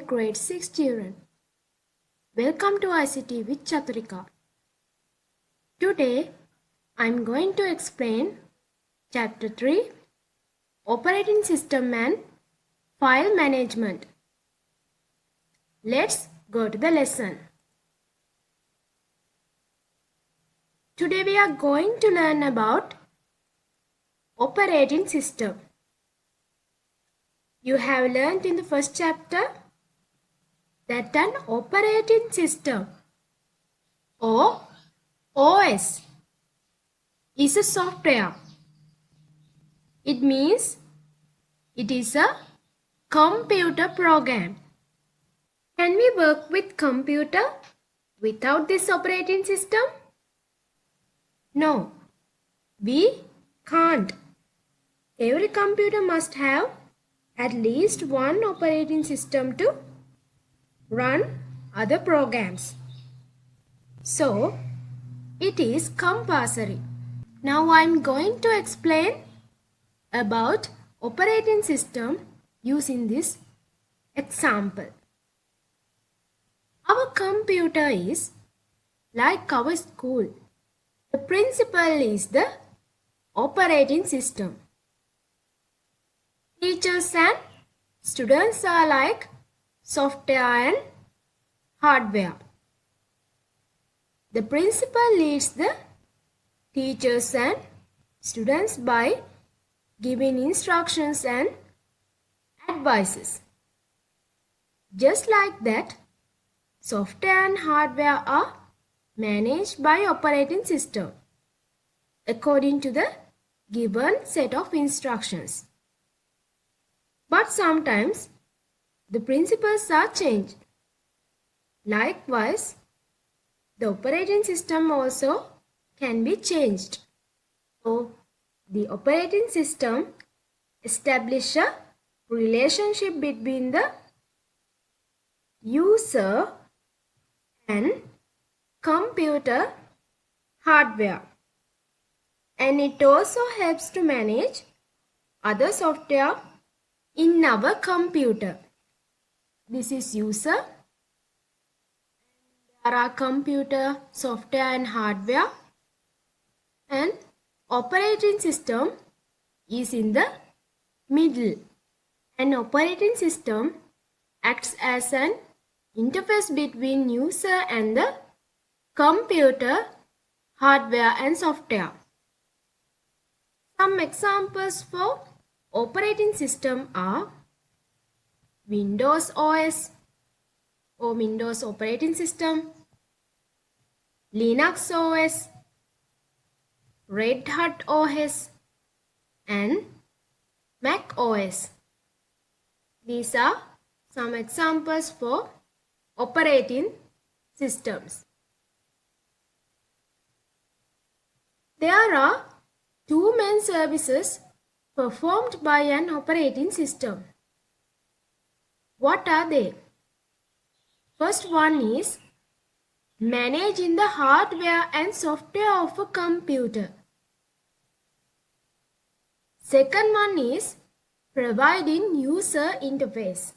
grade 6 children. Welcome to ICT with Chathurika. Today, I am going to explain Chapter 3, Operating System and File Management. Let's go to the lesson. Today we are going to learn about operating system. You have learned in the first chapter that an operating system or OS is a software. It means it is a computer program. Can we work with computer without this operating system? No, we can't. Every computer must have at least one operating system to run other programs. So, it is compulsory. Now I am going to explain about operating system using this example. Our computer is like our school. The principal is the operating system. Teachers and students are like software and hardware. The principal leads the teachers and students by giving instructions and advices. Just like that, software and hardware are managed by operating system according to the given set of instructions. But sometimes the principles are changed. Likewise, the operating system also can be changed. So, the operating system establishes a relationship between the user and computer hardware. And it also helps to manage other software in our computer. This is user. There are computer, software and hardware. And operating system is in the middle. An operating system acts as an interface between user and the computer, hardware and software. Some examples for operating system are Windows OS or Windows operating system, Linux OS, Red Hat OS and Mac OS. These are some examples for operating systems. There are two main services performed by an operating system. What are they? First one is managing the hardware and software of a computer. Second one is providing user interface.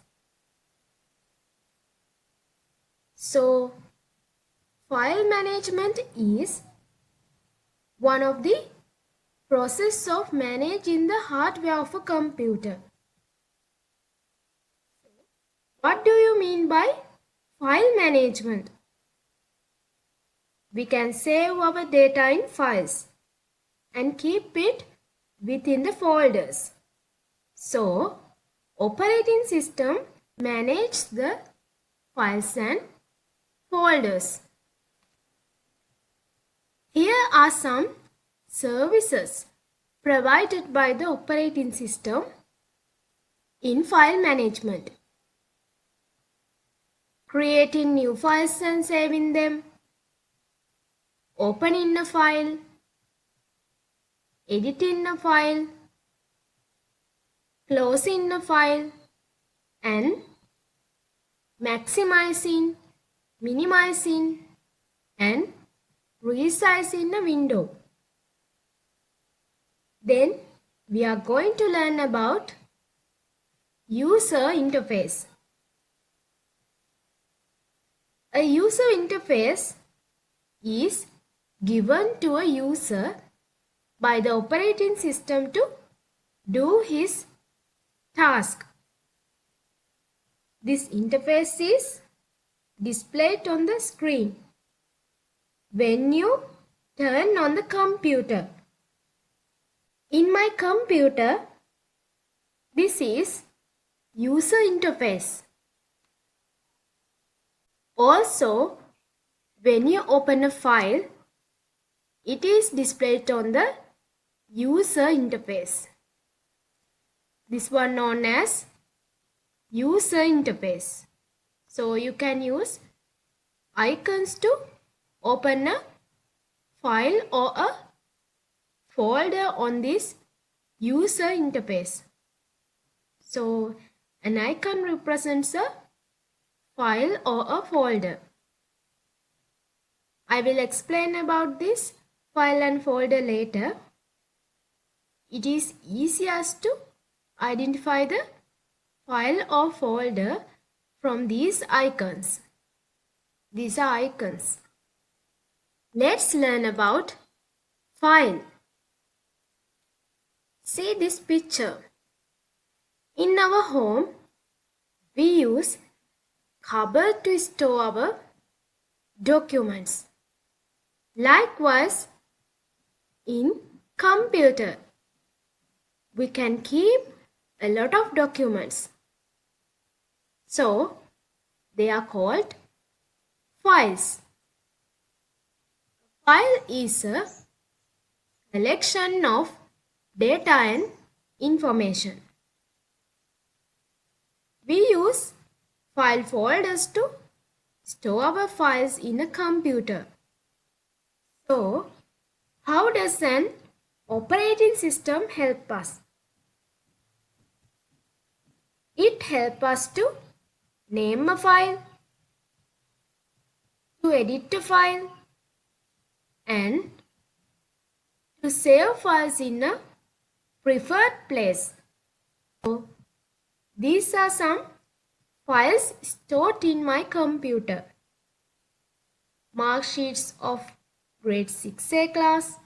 So, file management is one of the process of managing the hardware of a computer. What do you mean by file management? We can save our data in files and keep it within the folders. So, operating system manages the files and folders. Here are some services provided by the operating system in file management. Creating new files and saving them, opening a file, editing a file, closing a file, and maximizing, minimizing, and resizing a window. Then we are going to learn about user interface. A user interface is given to a user by the operating system to do his task. This interface is displayed on the screen when you turn on the computer. In my computer, this is user interface. Also, when you open a file, it is displayed on the user interface. This one known as user interface. So you can use icons to open a file or a folder on this user interface. So an icon represents a file or a folder. I will explain about this file and folder later. It is easiest to identify the file or folder from these icons. These are icons. Let's learn about file. See this picture. In our home, we use cupboard to store our documents. Likewise, in computer, we can keep a lot of documents. So, they are called files. File is a collection of data and information. We use file folders to store our files in a computer. So, how does an operating system help us? It helps us to name a file, to edit a file, and to save files in a preferred place. So, these are some files stored in my computer. Mark sheets of grade 6A class,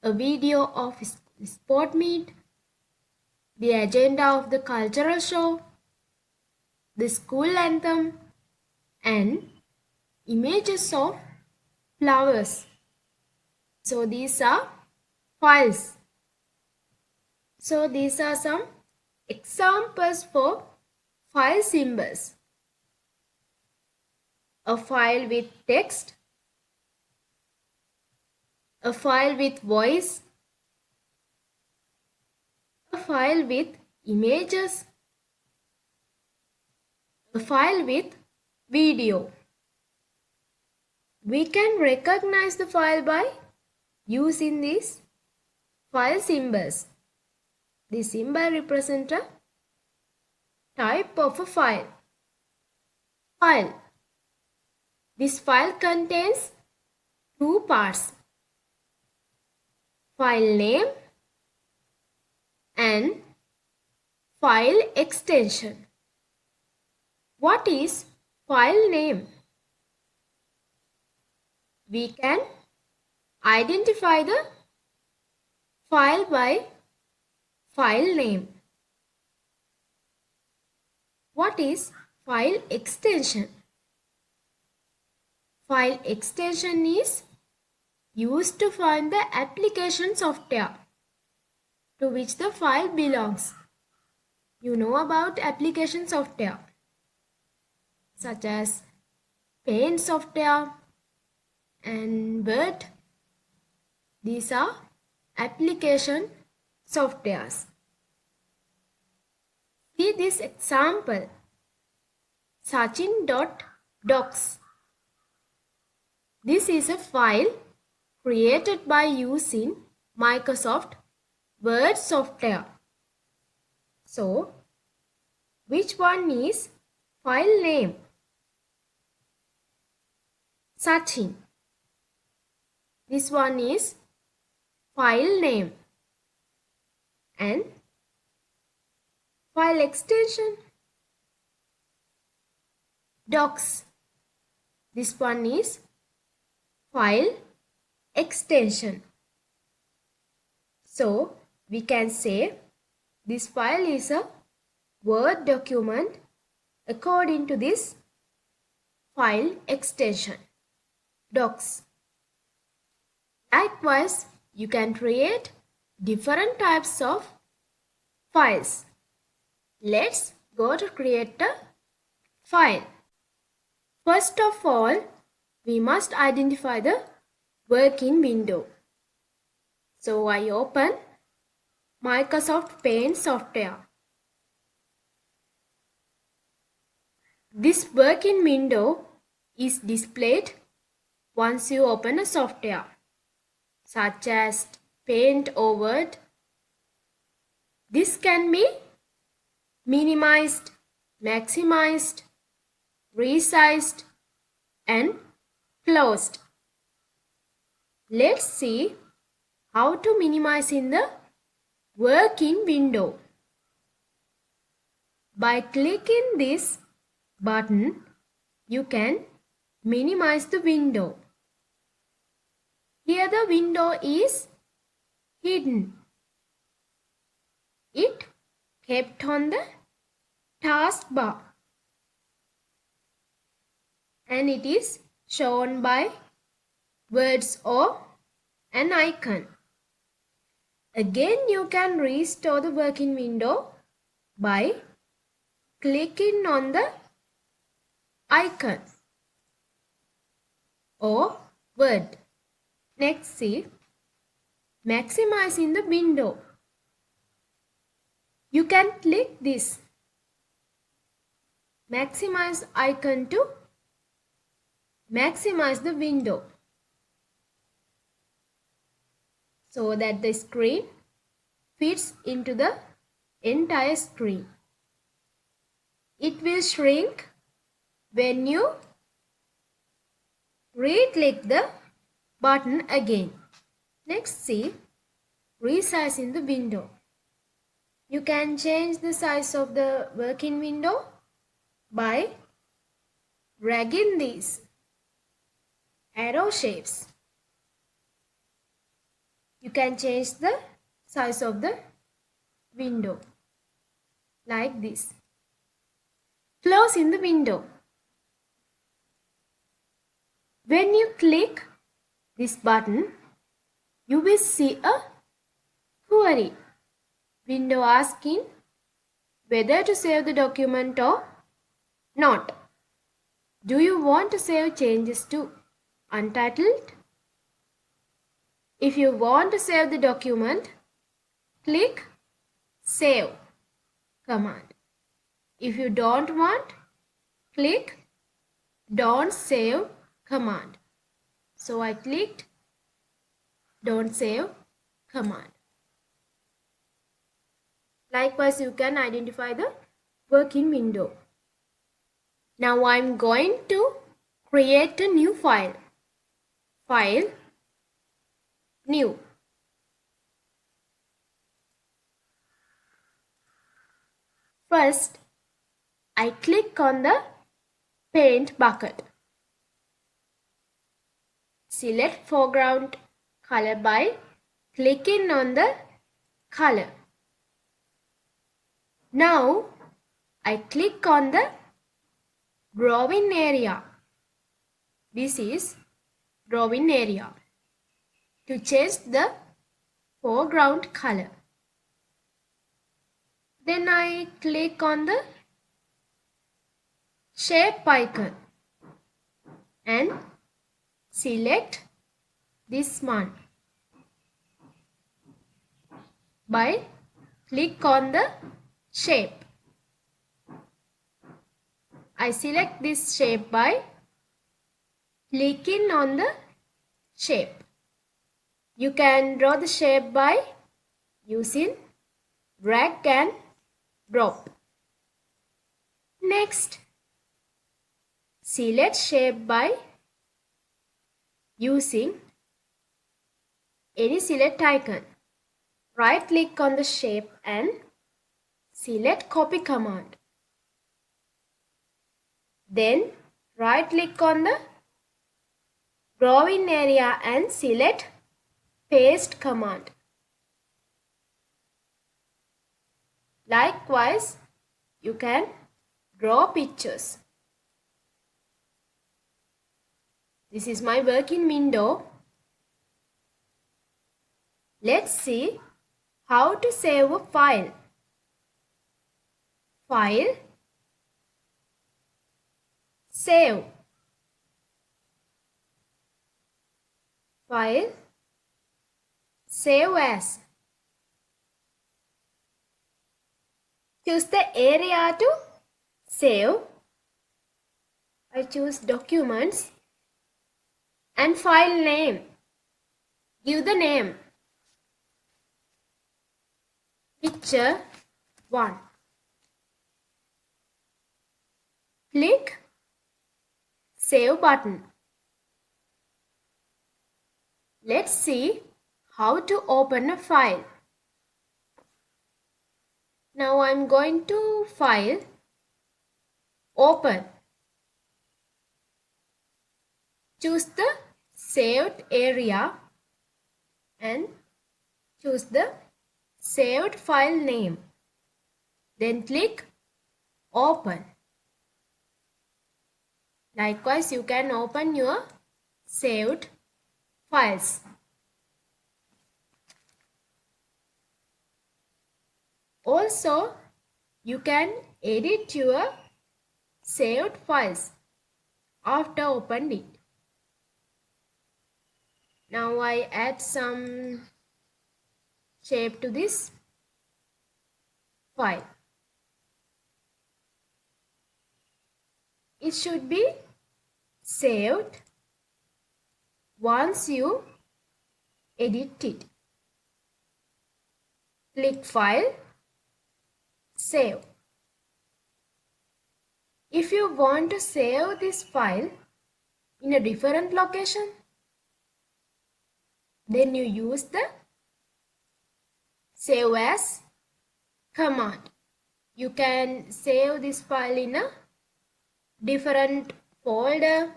a video of sport meet, the agenda of the cultural show, the school anthem, and images of flowers. So these are files. So these are some examples for file symbols. A file with text, a file with voice, a file with images, a file with video. We can recognize the file by using these file symbols. The symbol represents a type of a file. File. This file contains two parts. File name and file extension. What is file name? We can identify the file by file name. What is file extension? File extension is used to find the application software to which the file belongs. You know about application software such as Paint software and Word. These are application softwares. See this example, Sachin.docs. This is a file created by using Microsoft Word software. So, which one is file name? Sachin. This one is file name. And file extension? Docs. This one is file extension. So we can say this file is a Word document according to this file extension, docs. Likewise, you can create different types of files. Let's go to create a file. First of all, we must identify the working window. So I open Microsoft Paint software. This working window is displayed once you open a software, such as Paint or Word. This can be minimized, maximized, resized, and closed. Let's see how to minimize in the working window. By clicking this button, you can minimize the window. Here the window is hidden. It kept on the taskbar and it is shown by words or an icon. Again, you can restore the working window by clicking on the icon or word. Next, see maximizing the window. You can click this maximize icon to maximize the window so that the screen fits into the entire screen. It will shrink when you re-click the button again. Next, see resizing the window. You can change the size of the working window by dragging these arrow shapes. You can change the size of the window like this. Closing the window. When you click this button, you will see a query window asking whether to save the document or not. Do you want to save changes to Untitled? If you want to save the document, click Save command. If you don't want, click Don't Save command. So I clicked Don't Save command. Likewise, you can identify the working window. Now I'm going to create a new file. File, New. First, I click on the Paint bucket. Select foreground color by clicking on the color. Now, I click on the drawing area. This is drawing area. To change the foreground color. Then I click on the shape icon and select this one by click on the shape. I select this shape by clicking on the shape. You can draw the shape by using drag and drop. Next, select shape by using any select icon. Right click on the shape and select copy command. Then right click on the growing area and select paste command. Likewise, you can draw pictures. This is my working window. Let's see how to save a file. File, save. File, save as. Choose the area to save. I choose documents and file name. Give the name. Picture 1. Click Save button. Let's see how to open a file. Now I'm going to File, Open. Choose the saved area and choose the saved file name. Then click Open. Likewise, you can open your saved files. Also, you can edit your saved files after opening it. Now I add some shape to this file. It should be saved once you edit it. Click File, Save. If you want to save this file in a different location, then you use the Save As command. You can save this file in a different folder.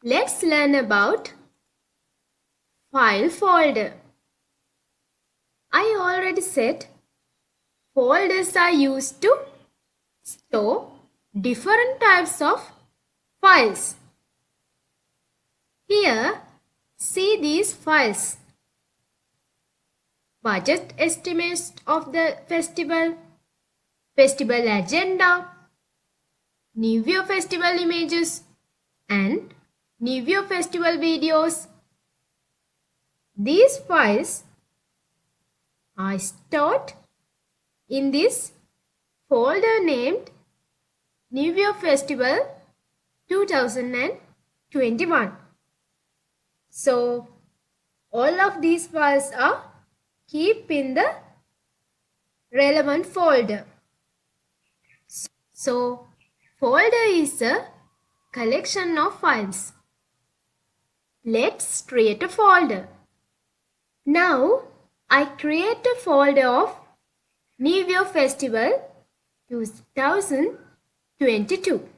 Let's learn about file folder. I already said folders are used to store different types of files. Here, see these files. Budget estimates of the festival, festival agenda, New Year festival images and New Year festival videos. These files are stored in this folder named New Year Festival 2021. So all of these files are kept in the relevant folder. So folder is a collection of files. Let's create a folder. Now I create a folder of New Year Festival 2022.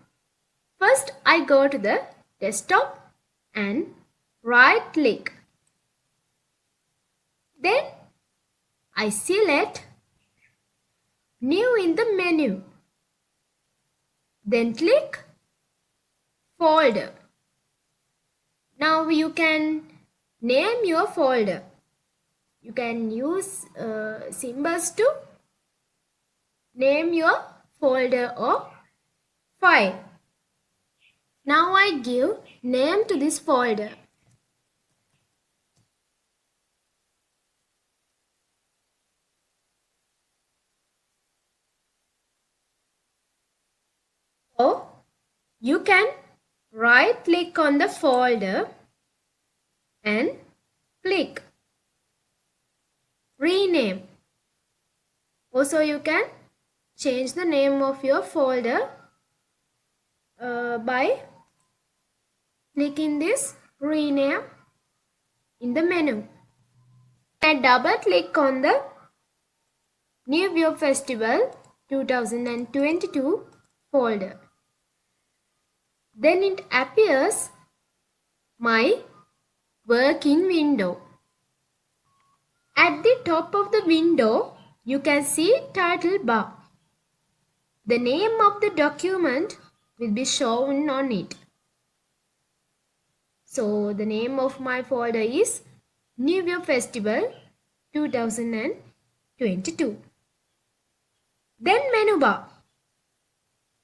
First I go to the desktop and right click. Then I select New in the menu. Then click Folder. Now you can name your folder. You can use symbols to name your folder or file. Now I give name to this folder. So you can right click on the folder and click Rename. Also you can change the name of your folder by clicking this Rename in the menu. And double click on the New Year Festival 2022 folder. Then it appears my working window. At the top of the window, you can see title bar. The name of the document will be shown on it. So the name of my folder is New Year Festival 2022. Then menu bar.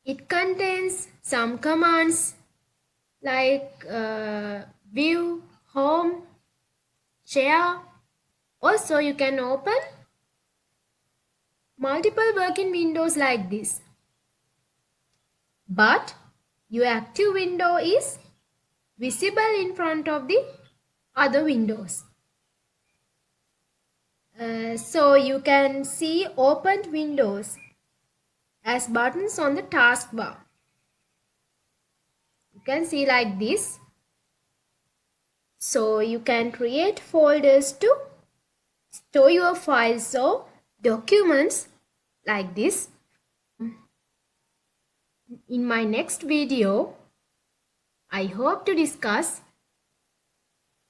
It contains some commands like view, home, share. Also you can open multiple working windows like this. But your active window is visible in front of the other windows. So you can see opened windows as buttons on the taskbar. You can see like this. So you can create folders to store your files or documents like this. In my next video, I hope to discuss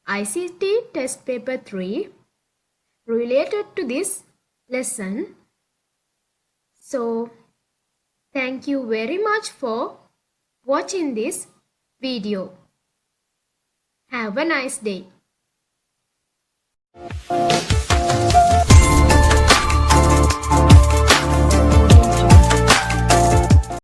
ICT test paper 3 related to this lesson. So thank you very much for watching this video. Have a nice day.